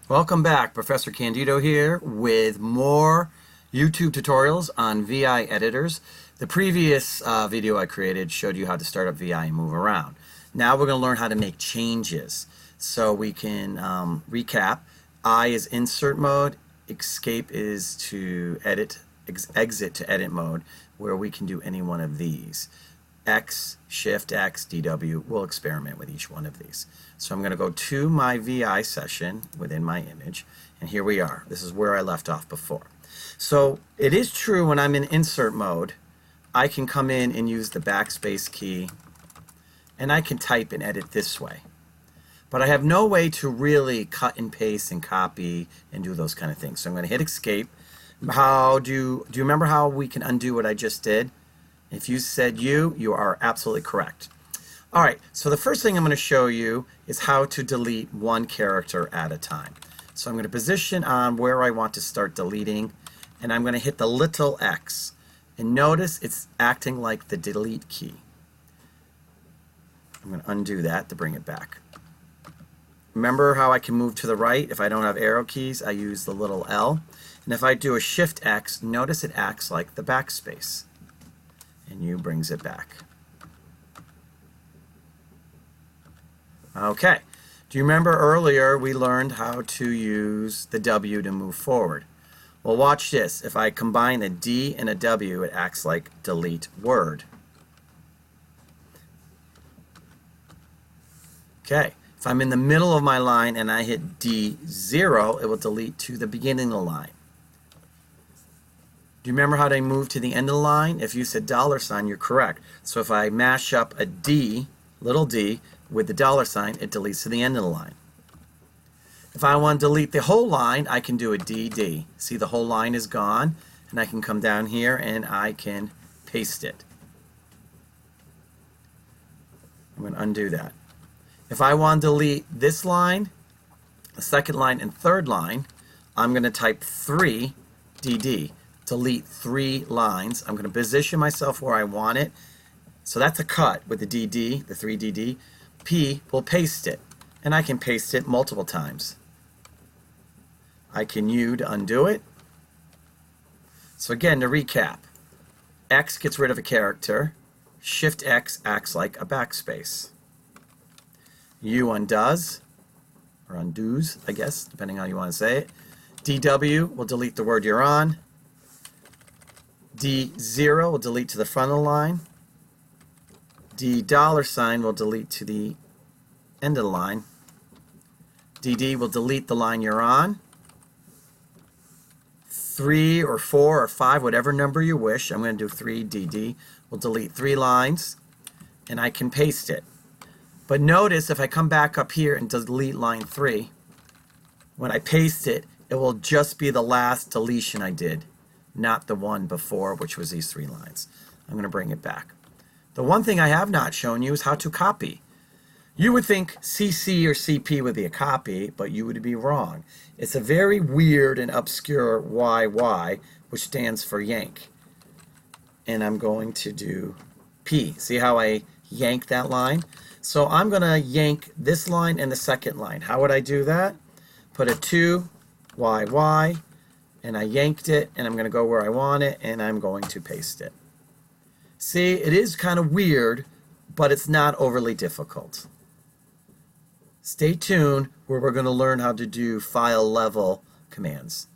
Welcome back. Professor Candido here with more YouTube tutorials on VI editors. The previous video I created showed you how to start up VI and move around. Now we're going to learn how to make changes. So we can recap. I is insert mode. Escape is to edit. Exit to edit mode, where we can do any one of these. X, Shift X, DW. We'll experiment with each one of these. So I'm going to go to my VI session within my image, and here we are. This is where I left off before. So it is true when I'm in insert mode, I can come in and use the backspace key, and I can type and edit this way. But I have no way to really cut and paste and copy and do those kind of things. So I'm going to hit escape. Do you remember how we can undo what I just did? If you said you are absolutely correct. All right, so the first thing I'm going to show you is how to delete one character at a time. So I'm going to position on where I want to start deleting, and I'm going to hit the little X. And notice it's acting like the delete key. I'm going to undo that to bring it back. Remember how I can move to the right? If I don't have arrow keys, I use the little L. And if I do a Shift X, notice it acts like the backspace. And U brings it back. Okay. Do you remember earlier we learned how to use the W to move forward? Well, watch this. If I combine a D and a W, it acts like delete word. Okay. If I'm in the middle of my line and I hit D0, it will delete to the beginning of the line. Do you remember how they move to the end of the line? If you said $, you're correct. So if I mash up a D, little d, with the $, it deletes to the end of the line. If I want to delete the whole line, I can do a DD. See, the whole line is gone, and I can come down here and I can paste it. I'm going to undo that. If I want to delete this line, the second line, and third line, I'm going to type 3 DD. Delete 3 lines. I'm going to position myself where I want it. So that's a cut with the DD, the 3DD. P will paste it. And I can paste it multiple times. I can U to undo it. So again, to recap, X gets rid of a character. Shift X acts like a backspace. U undoes, or undoes, I guess, depending on how you want to say it. DW will delete the word you're on. D0 will delete to the front of the line. $$ will delete to the end of the line. DD will delete the line you're on. 3 or 4 or 5, whatever number you wish. I'm going to do 3. DD will delete 3 lines, and I can paste it. But notice if I come back up here and delete line 3, when I paste it, it will just be the last deletion I did, not the one before, which was these 3 lines. I'm going to bring it back. The one thing I have not shown you is how to copy. You would think CC or CP would be a copy, but you would be wrong. It's a very weird and obscure YY, which stands for yank. And I'm going to do P. See how I yank that line? So I'm going to yank this line and the second line. How would I do that? Put a 2, YY, and I yanked it, and I'm going to go where I want it, and I'm going to paste it. See, it is kind of weird, but it's not overly difficult. Stay tuned, where we're going to learn how to do file level commands.